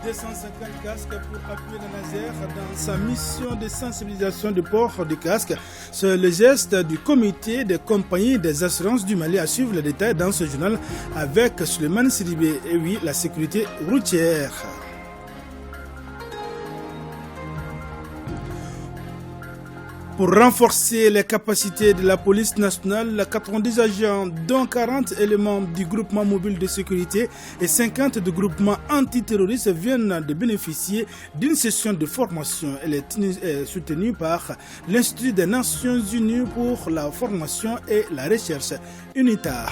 250 casques pour appuyer la Nazer dans sa mission de sensibilisation du port du casque. C'est le geste du comité des compagnies des assurances du Mali. À suivre les détails dans ce journal avec Souleymane Sidibé. Et oui, la sécurité routière. Pour renforcer les capacités de la police nationale, 90 agents, dont 40 éléments du groupement mobile de sécurité et 50 du groupement antiterroriste viennent de bénéficier d'une session de formation. Elle est soutenue par l'Institut des Nations Unies pour la formation et la recherche, UNITAR.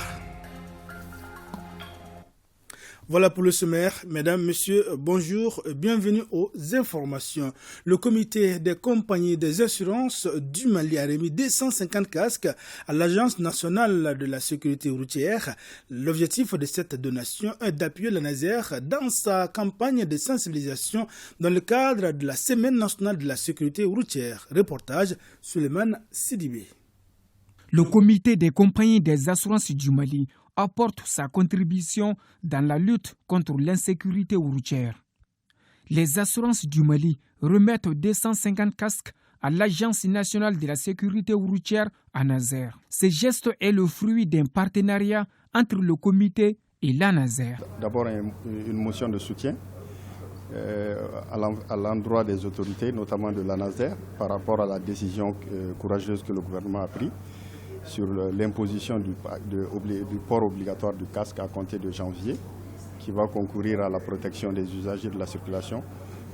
Voilà pour le sommaire. Mesdames, Messieurs, bonjour, bienvenue aux informations. Le comité des compagnies des assurances du Mali a remis 250 casques à l'Agence nationale de la sécurité routière. L'objectif de cette donation est d'appuyer la Nazer dans sa campagne de sensibilisation dans le cadre de la Semaine nationale de la sécurité routière. Reportage Souleymane Sidibé. Le comité des compagnies des assurances du Mali apporte sa contribution dans la lutte contre l'insécurité routière. Les assurances du Mali remettent 250 casques à l'Agence nationale de la sécurité routière à Nazer. Ce geste est le fruit d'un partenariat entre le comité et la Nazer. D'abord, une motion de soutien à l'endroit des autorités, notamment de la Nazer, par rapport à la décision courageuse que le gouvernement a prise sur l'imposition du port obligatoire du casque à compter de janvier, qui va concourir à la protection des usagers de la circulation,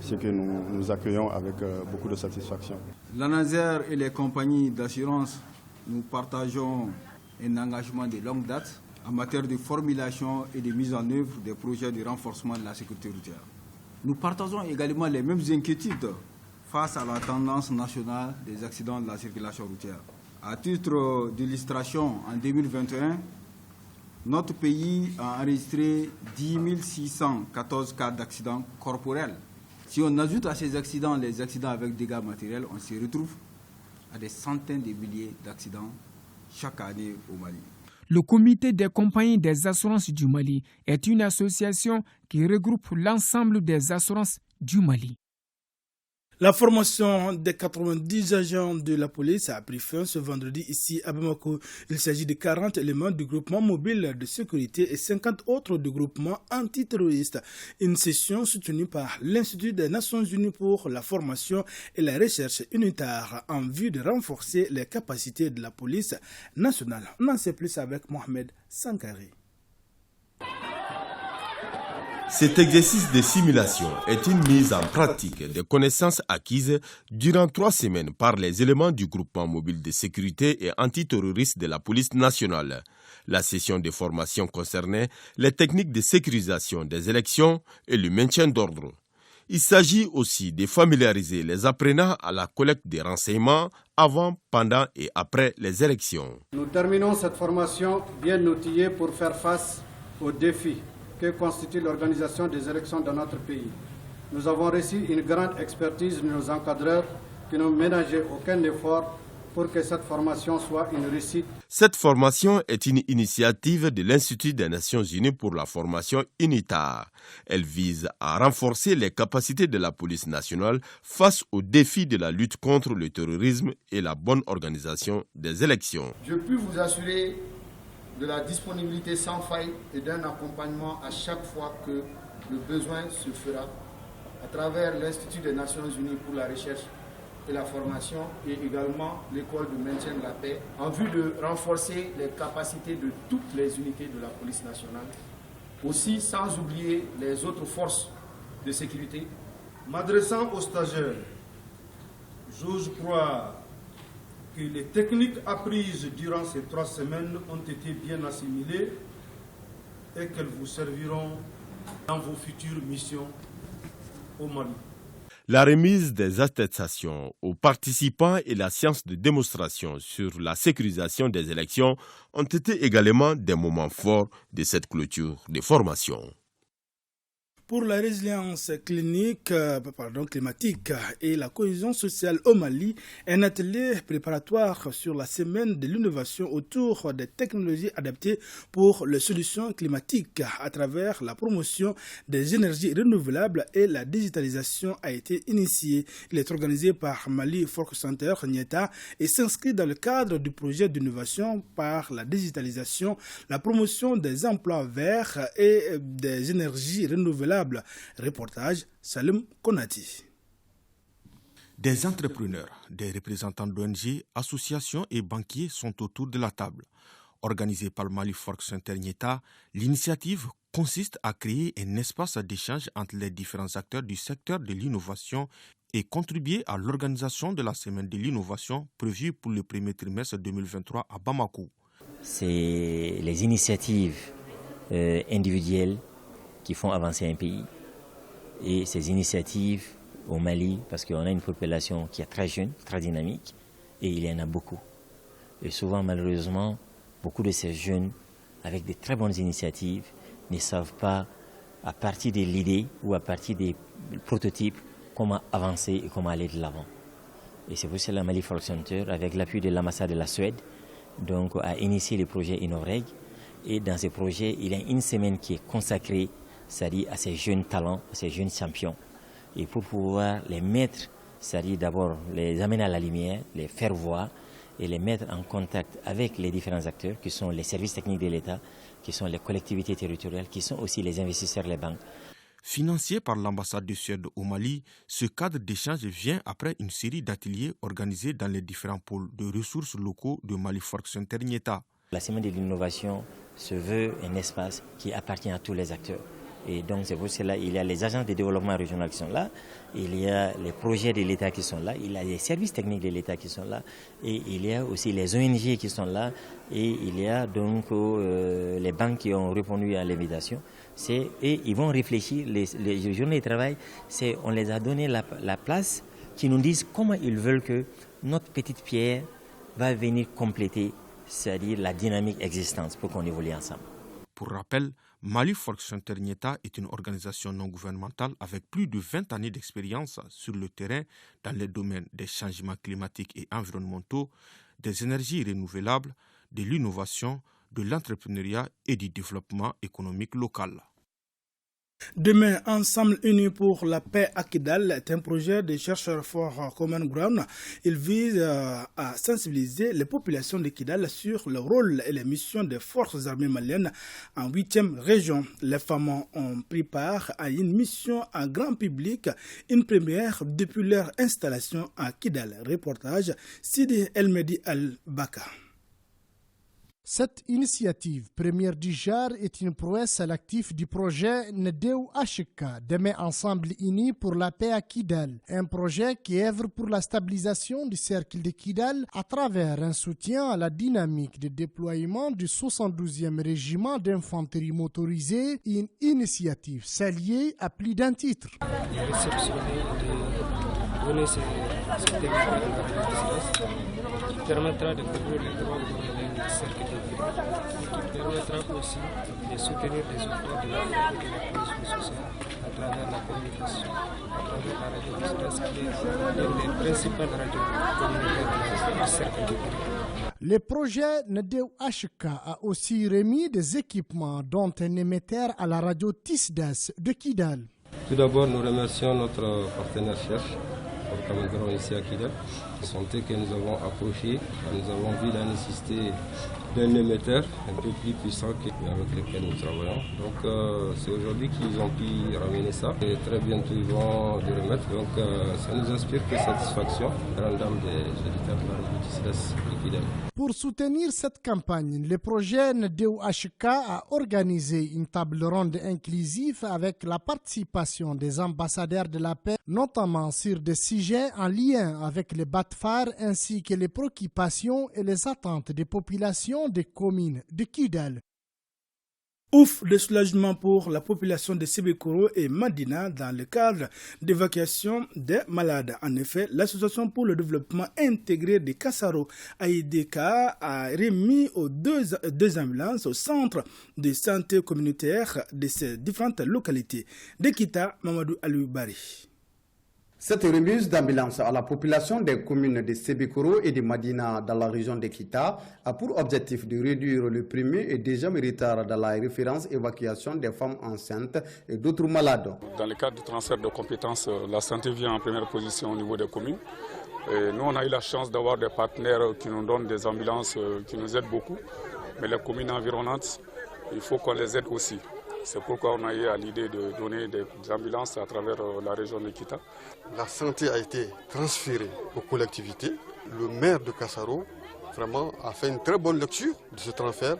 ce que nous accueillons avec beaucoup de satisfaction. La Nazer et les compagnies d'assurance, nous partageons un engagement de longue date en matière de formulation et de mise en œuvre des projets de renforcement de la sécurité routière. Nous partageons également les mêmes inquiétudes face à la tendance nationale des accidents de la circulation routière. À titre d'illustration, en 2021, notre pays a enregistré 10 614 cas d'accidents corporels. Si on ajoute à ces accidents les accidents avec dégâts matériels, on se retrouve à des centaines de milliers d'accidents chaque année au Mali. Le comité des compagnies des assurances du Mali est une association qui regroupe l'ensemble des assurances du Mali. La formation des 90 agents de la police a pris fin ce vendredi ici à Bamako. Il s'agit de 40 éléments du groupement mobile de sécurité et 50 autres du groupement antiterroriste. Une session soutenue par l'Institut des Nations Unies pour la formation et la recherche UNITAR en vue de renforcer les capacités de la police nationale. On en sait plus avec Mohamed Sankari. Cet exercice de simulation est une mise en pratique des connaissances acquises durant 3 semaines par les éléments du groupement mobile de sécurité et antiterroriste de la police nationale. La session de formation concernait les techniques de sécurisation des élections et le maintien d'ordre. Il s'agit aussi de familiariser les apprenants à la collecte des renseignements avant, pendant et après les élections. Nous terminons cette formation bien outillée pour faire face aux défis que constitue l'organisation des élections dans notre pays. Nous avons reçu une grande expertise de nos encadreurs qui n'ont ménagé aucun effort pour que cette formation soit une réussite. Cette formation est une initiative de l'Institut des Nations Unies pour la formation UNITAR. Elle vise à renforcer les capacités de la police nationale face aux défis de la lutte contre le terrorisme et la bonne organisation des élections. Je puis vous assurer de la disponibilité sans faille et d'un accompagnement à chaque fois que le besoin se fera à travers l'Institut des Nations Unies pour la recherche et la formation et également l'école de maintien de la paix en vue de renforcer les capacités de toutes les unités de la police nationale, aussi sans oublier les autres forces de sécurité. M'adressant aux stagiaires, j'ose croire que les techniques apprises durant ces 3 semaines ont été bien assimilées et qu'elles vous serviront dans vos futures missions au Mali. La remise des attestations aux participants et la séance de démonstration sur la sécurisation des élections ont été également des moments forts de cette clôture de formation. Pour la résilience climatique et la cohésion sociale au Mali, un atelier préparatoire sur la semaine de l'innovation autour des technologies adaptées pour les solutions climatiques à travers la promotion des énergies renouvelables et la digitalisation a été initié. Il est organisé par Mali Folk Center Nieta et s'inscrit dans le cadre du projet d'innovation par la digitalisation, la promotion des emplois verts et des énergies renouvelables. Reportage Salim Konati. Des entrepreneurs, des représentants d'ONG, associations et banquiers sont autour de la table. Organisée par le Mali Folk Center Nieta, l'initiative consiste à créer un espace d'échange entre les différents acteurs du secteur de l'innovation et contribuer à l'organisation de la semaine de l'innovation prévue pour le premier trimestre 2023 à Bamako. C'est les initiatives individuelles qui font avancer un pays. Et ces initiatives au Mali, parce qu'on a une population qui est très jeune, très dynamique, et il y en a beaucoup. Et souvent, malheureusement, beaucoup de ces jeunes, avec de très bonnes initiatives, ne savent pas, à partir de l'idée ou à partir des prototypes, comment avancer et comment aller de l'avant. Et c'est pour cela que Mali Folk Center, avec l'appui de l'ambassade de la Suède, donc, a initié le projet Innovreg. Et dans ce projet, il y a une semaine qui est consacrée, c'est-à-dire à ces jeunes talents, à ces jeunes champions. Et pour pouvoir les mettre, c'est-à-dire d'abord les amener à la lumière, les faire voir et les mettre en contact avec les différents acteurs qui sont les services techniques de l'État, qui sont les collectivités territoriales, qui sont aussi les investisseurs, les banques. Financé par l'ambassade de Suède au Mali, ce cadre d'échange vient après une série d'ateliers organisés dans les différents pôles de ressources locaux de Mali Folk Center Nieta. La semaine de l'innovation se veut un espace qui appartient à tous les acteurs. Et donc c'est pour cela qu'il y a les agences de développement régional qui sont là, il y a les projets de l'État qui sont là, il y a les services techniques de l'État qui sont là, et il y a aussi les ONG qui sont là, et il y a donc les banques qui ont répondu à l'invitation. Et ils vont réfléchir, les journées de travail, on les a donné la place, qui nous disent comment ils veulent que notre petite pierre va venir compléter, c'est-à-dire la dynamique existante pour qu'on évolue ensemble. Pour rappel, Mali Folk Center Nieta est une organisation non gouvernementale avec plus de 20 années d'expérience sur le terrain dans les domaines des changements climatiques et environnementaux, des énergies renouvelables, de l'innovation, de l'entrepreneuriat et du développement économique local. Demain, Ensemble unis pour la paix à Kidal est un projet de chercheurs for Common Ground. Il vise à sensibiliser les populations de Kidal sur le rôle et les missions des forces armées maliennes en 8e région. Les femmes ont pris part à une mission en grand public, une première depuis leur installation à Kidal. Reportage Sidi Elmedi Al-Baka. Cette initiative, première du genre, est une prouesse à l'actif du projet Ndeu Ashika, Demain Ensemble Unis pour la paix à Kidal. Un projet qui œuvre pour la stabilisation du cercle de Kidal à travers un soutien à la dynamique de déploiement du 72e régiment d'infanterie motorisée, une initiative s'alliée à plus d'un titre. Qui permettra de couvrir les droits du cercle de vie, qui permettra aussi de soutenir les efforts de la cohésion sociale à travers la communication, à travers la radio distance qui est l'une des principales radios communautaires du cercle de vie. Le projet Ndeu Ashika a aussi remis des équipements dont un émetteur à la radio Tisdas de Kidal. Tout d'abord, nous remercions notre partenaire cherche, Common Ground ici à Kidal, qui sont eux que nous avons approchés. Nous avons vu la nécessité d'un émetteur un peu plus puissant avec lequel nous travaillons. Donc c'est aujourd'hui qu'ils ont pu ramener ça. Et très bientôt ils vont le remettre. Donc ça nous inspire que satisfaction. Grande dame des éditeurs de la radio de Kidal. Pour soutenir cette campagne, le projet Ndeu Ashika a organisé une table ronde inclusive avec la participation des ambassadeurs de la paix, notamment sur des sujets en lien avec les BATFAR ainsi que les préoccupations et les attentes des populations des communes de Kidal. Ouf de soulagement pour la population de Sébikoro et Madina dans le cadre d'évacuation des malades. En effet, l'Association pour le développement intégré de Kassaro, AIDK, a remis aux deux ambulances au centre de santé communautaire de ces différentes localités. De Kita, Mamadou Alioubari. Cette remise d'ambulance à la population des communes de Sébikoro et de Madina dans la région de Kita a pour objectif de réduire le premier et deuxième retard dans la référence évacuation des femmes enceintes et d'autres malades. Dans le cadre du transfert de compétences, la santé vient en première position au niveau des communes. Et nous, on a eu la chance d'avoir des partenaires qui nous donnent des ambulances qui nous aident beaucoup. Mais les communes environnantes, il faut qu'on les aide aussi. C'est pourquoi on a eu l'idée de donner des ambulances à travers la région de Kita. La santé a été transférée aux collectivités. Le maire de Kassaro vraiment a fait une très bonne lecture de ce transfert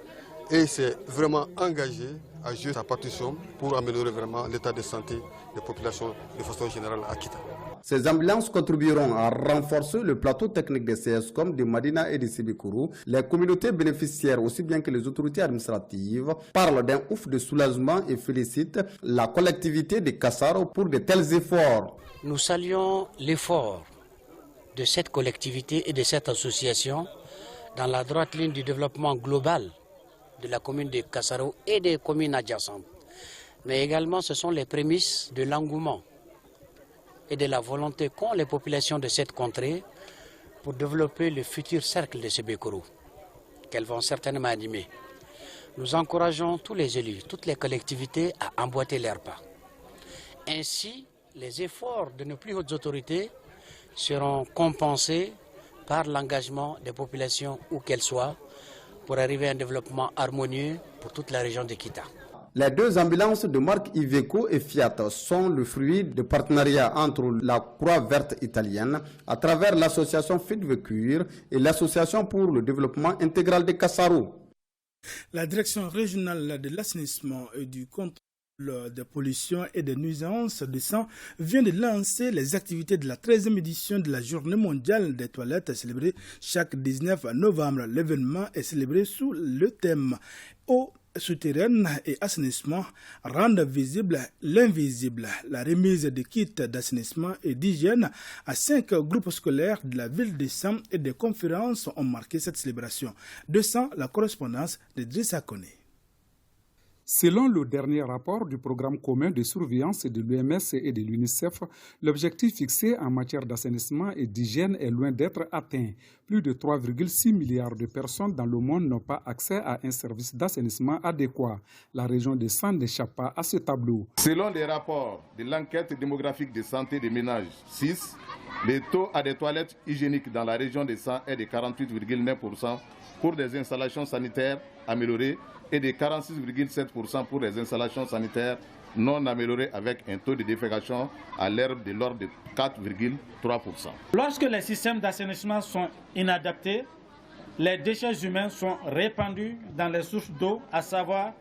et s'est vraiment engagé à jouer sa partition pour améliorer vraiment l'état de santé des populations de façon générale à Kita. Ces ambulances contribueront à renforcer le plateau technique des CSCOM de Madina et de Sébikoro. Les communautés bénéficiaires, aussi bien que les autorités administratives, parlent d'un ouf de soulagement et félicitent la collectivité de Kassaro pour de tels efforts. Nous saluons l'effort de cette collectivité et de cette association dans la droite ligne du développement global de la commune de Kassaro et des communes adjacentes. Mais également, ce sont les prémices de l'engouement et de la volonté qu'ont les populations de cette contrée pour développer le futur cercle de Sébikoro, qu'elles vont certainement animer. Nous encourageons tous les élus, toutes les collectivités à emboîter leurs pas. Ainsi, les efforts de nos plus hautes autorités seront compensés par l'engagement des populations où qu'elles soient pour arriver à un développement harmonieux pour toute la région de Kita. Les deux ambulances de marque Iveco et Fiat sont le fruit de partenariat entre la Croix Verte italienne à travers l'association Fitvecuir et l'association pour le développement intégral de Kassaro. La direction régionale de l'assainissement et du contrôle des pollutions et des nuisances de sang vient de lancer les activités de la 13e édition de la Journée mondiale des toilettes célébrée chaque 19 novembre. L'événement est célébré sous le thème eau souterraine et assainissement rendent visible l'invisible. La remise de kits d'assainissement et d'hygiène à 5 groupes scolaires de la ville de Sam et des conférences ont marqué cette célébration. De Sam, la correspondance de Drissa Kone. Selon le dernier rapport du programme commun de surveillance de l'OMS et de l'UNICEF, l'objectif fixé en matière d'assainissement et d'hygiène est loin d'être atteint. Plus de 3,6 milliards de personnes dans le monde n'ont pas accès à un service d'assainissement adéquat. La région de Sam n'échappe pas à ce tableau. Selon les rapports de l'enquête démographique de santé des ménages 6, le taux à des toilettes hygiéniques dans la région de Sam est de 48,9% pour des installations sanitaires améliorées et de 46,7% pour les installations sanitaires non améliorées avec un taux de défécation à l'herbe de l'ordre de 4,3%. Lorsque les systèmes d'assainissement sont inadaptés, les déchets humains sont répandus dans les sources d'eau, à savoir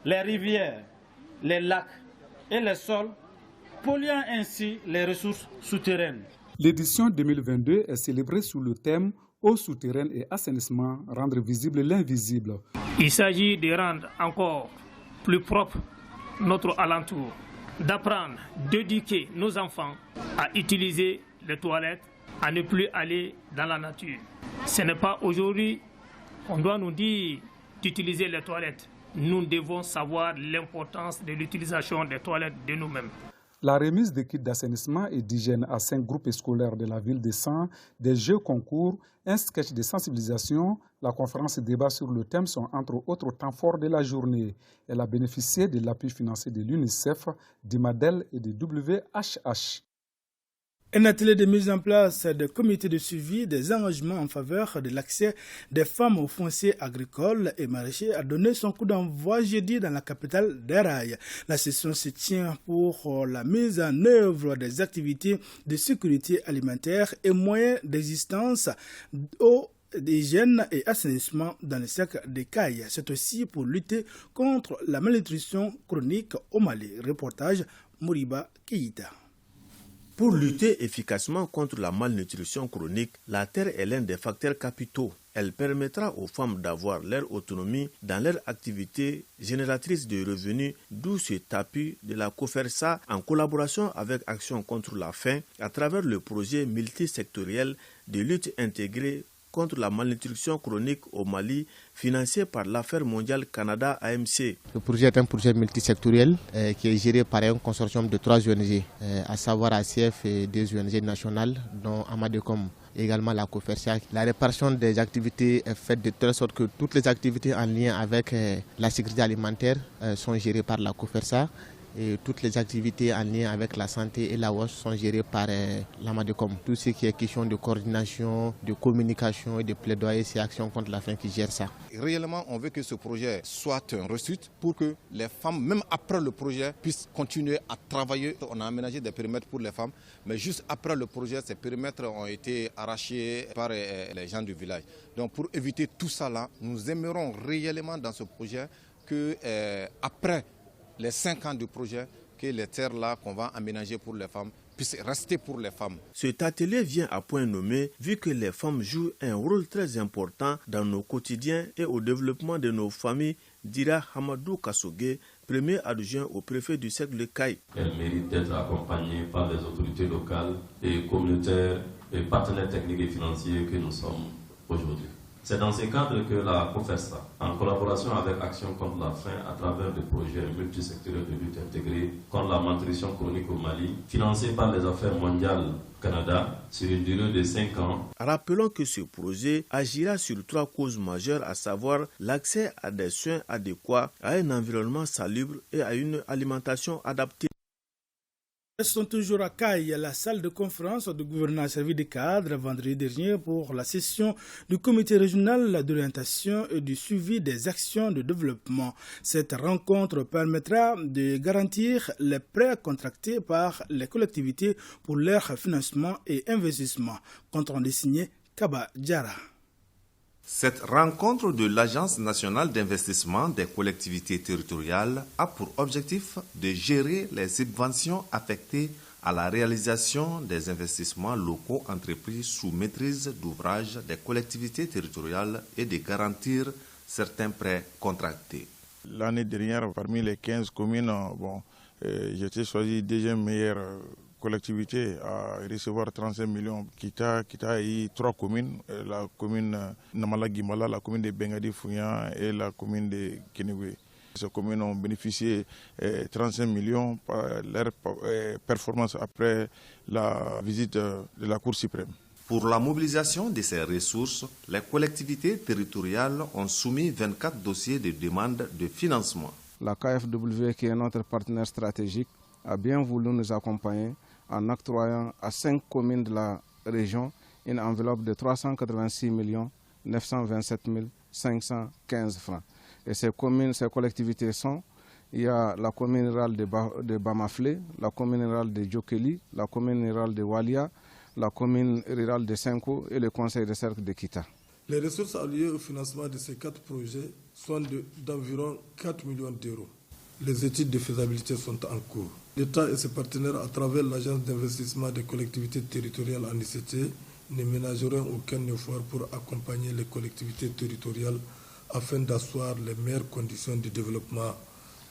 les rivières, les lacs et les sols, polluant ainsi les ressources souterraines. L'édition 2022 est célébrée sous le thème eau souterraine et assainissement, rendre visible l'invisible. Il s'agit de rendre encore plus propre notre alentour, d'apprendre, d'éduquer nos enfants à utiliser les toilettes, à ne plus aller dans la nature. Ce n'est pas aujourd'hui qu'on doit nous dire d'utiliser les toilettes. Nous devons savoir l'importance de l'utilisation des toilettes de nous-mêmes. La remise de kits d'assainissement et d'hygiène à 5 groupes scolaires de la ville de Sam, des jeux concours, un sketch de sensibilisation, la conférence et débat sur le thème sont entre autres temps forts de la journée. Elle a bénéficié de l'appui financier de l'UNICEF, d'IMADEL et de WHH. Un atelier de mise en place de comités de suivi des engagements en faveur de l'accès des femmes au foncier agricole et maraîcher a donné son coup d'envoi jeudi dans la capitale des Rails. La session se tient pour la mise en œuvre des activités de sécurité alimentaire et moyens d'existence d'hygiène et assainissement dans le cercle des Cailles. C'est aussi pour lutter contre la malnutrition chronique au Mali. Reportage Moriba Keïta. Pour lutter efficacement contre la malnutrition chronique, la terre est l'un des facteurs capitaux. Elle permettra aux femmes d'avoir leur autonomie dans leur activité génératrice de revenus, d'où cet appui de la COFERSA en collaboration avec Action contre la faim à travers le projet multisectoriel de lutte intégrée contre la malnutrition chronique au Mali, financé par l'Affaire mondiale Canada AMC. Le projet est un projet multisectoriel qui est géré par un consortium de 3 ONG, à savoir ACF et 2 ONG nationales, dont Amadecom et également la COFERSA. La répartition des activités est faite de telle sorte que toutes les activités en lien avec la sécurité alimentaire sont gérées par la COFERSA. Et toutes les activités en lien avec la santé et la WASH sont gérées par l'Amadecom. Tout ce qui est question de coordination, de communication et de plaidoyer, c'est Action contre la faim qui gère ça. Réellement, on veut que ce projet soit un réussite pour que les femmes, même après le projet, puissent continuer à travailler. On a aménagé des périmètres pour les femmes, mais juste après le projet, ces périmètres ont été arrachés par les gens du village. Donc pour éviter tout ça là, nous aimerons réellement dans ce projet que après les 5 ans du projet, que les terres-là qu'on va aménager pour les femmes puissent rester pour les femmes. Cet atelier vient à point nommé vu que les femmes jouent un rôle très important dans nos quotidiens et au développement de nos familles, dira Hamadou Kassogué, premier adjoint au préfet du cercle de Caille. Elles méritent d'être accompagnées par les autorités locales et communautaires et partenaires techniques et financiers que nous sommes aujourd'hui. C'est dans ce cadre que la COFERSA, en collaboration avec Action contre la faim à travers des projets multisectoriels de lutte intégrée contre la malnutrition chronique au Mali, financés par les Affaires mondiales Canada sur une durée de 5 ans. Rappelons que ce projet agira sur 3 causes majeures, à savoir l'accès à des soins adéquats, à un environnement salubre et à une alimentation adaptée. Restons toujours à Caille. La salle de conférence du gouvernement a servi de cadre vendredi dernier pour la session du comité régional d'orientation et du suivi des actions de développement. Cette rencontre permettra de garantir les prêts contractés par les collectivités pour leur financement et investissement. Compte rendu signé Kaba Diara. Cette rencontre de l'Agence nationale d'investissement des collectivités territoriales a pour objectif de gérer les subventions affectées à la réalisation des investissements locaux entrepris sous maîtrise d'ouvrage des collectivités territoriales et de garantir certains prêts contractés. L'année dernière, parmi les 15 communes, j'ai été choisi deuxième meilleure collectivité à recevoir 35 millions. Kita a eu 3 communes, la commune Namala-Guimala, la commune de Bengadi-Fouyan et la commune de Kenegwe. Ces communes ont bénéficié 35 millions par leur performance après la visite de la Cour suprême. Pour la mobilisation de ces ressources, les collectivités territoriales ont soumis 24 dossiers de demande de financement. La KfW, qui est notre partenaire stratégique, a bien voulu nous accompagner en octroyant à 5 communes de la région une enveloppe de 386 927 515 francs. Et ces communes, ces collectivités sont, il y a la commune rurale de Bamaflé, la commune rurale de Djokeli, la commune rurale de Walia, la commune rurale de Senko et le conseil de cercle de Kita. Les ressources allouées au financement de ces 4 projets sont d'environ 4 millions d'euros. Les études de faisabilité sont en cours. L'État et ses partenaires, à travers l'Agence d'investissement des collectivités territoriales en ICT, ne ménageront aucun effort pour accompagner les collectivités territoriales afin d'asseoir les meilleures conditions de développement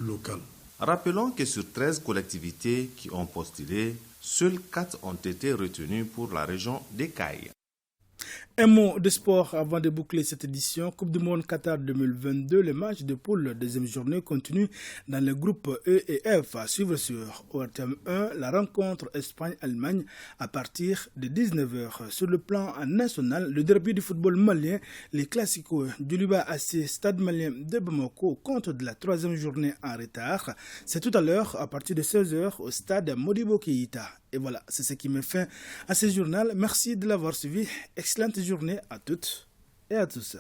local. Rappelons que sur 13 collectivités qui ont postulé, seules 4 ont été retenues pour la région des Cailles. Un mot de sport avant de boucler cette édition. Coupe du Monde Qatar 2022, les matchs de poule deuxième journée continuent dans les groupes E et F. À suivre sur ORTM 1, la rencontre Espagne-Allemagne à partir de 19h. Sur le plan national, le derby du football malien, les classicos du Luba AC Stade malien de Bamako comptent de la 3e journée en retard. C'est tout à l'heure à partir de 16h au stade Modibo Keïta. Et voilà, c'est ce qui met fin à ce journal. Merci de l'avoir suivi. Excellente journée à toutes et à tous.